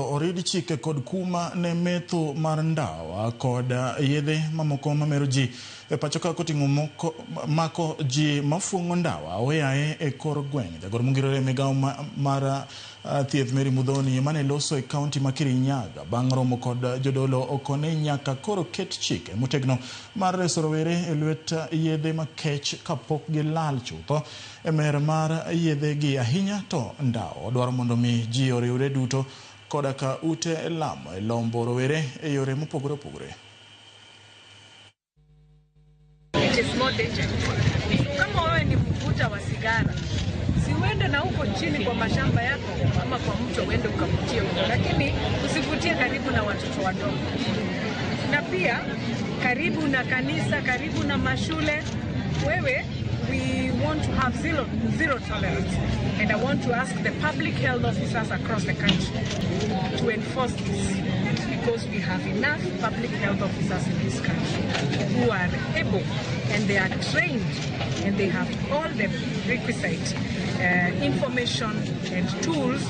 Oridi chike kod kuma ne metho mar ndawa kod yedhe mamoko mamero ji pacho ka koting'o mako ji mafuong'o ndawa oyae e kor gweng'. Jagoro mongirore migao mar thieth Mary Mudhoni mane loso e kaunti ma Kirinyaga bang' romo kod jodolo okone nyaka koro ket chike motegno mar reso rowere e lwet yedhe makech kapok gilal chutho e mer mar yedhe gi ahinya to ndawa. Odwaro mondo mi ji oriwre duto koda ka ute lamo e lombo rowere e yore mopogore opogore. It is not dangerous. Kama wewe ni mvuta wa sigara, si uende na huko chini kwa mashamba yako ama kwa mto uende ukavutie huko, lakini usivutie karibu na watoto wadogo. Na pia karibu na kanisa, karibu na mashule, wewe we want to have zero tolerance, and I want to ask the public health officers across the country to enforce this, because we have enough public health officers in this country who are able and they are trained and they have all the requisite information and tools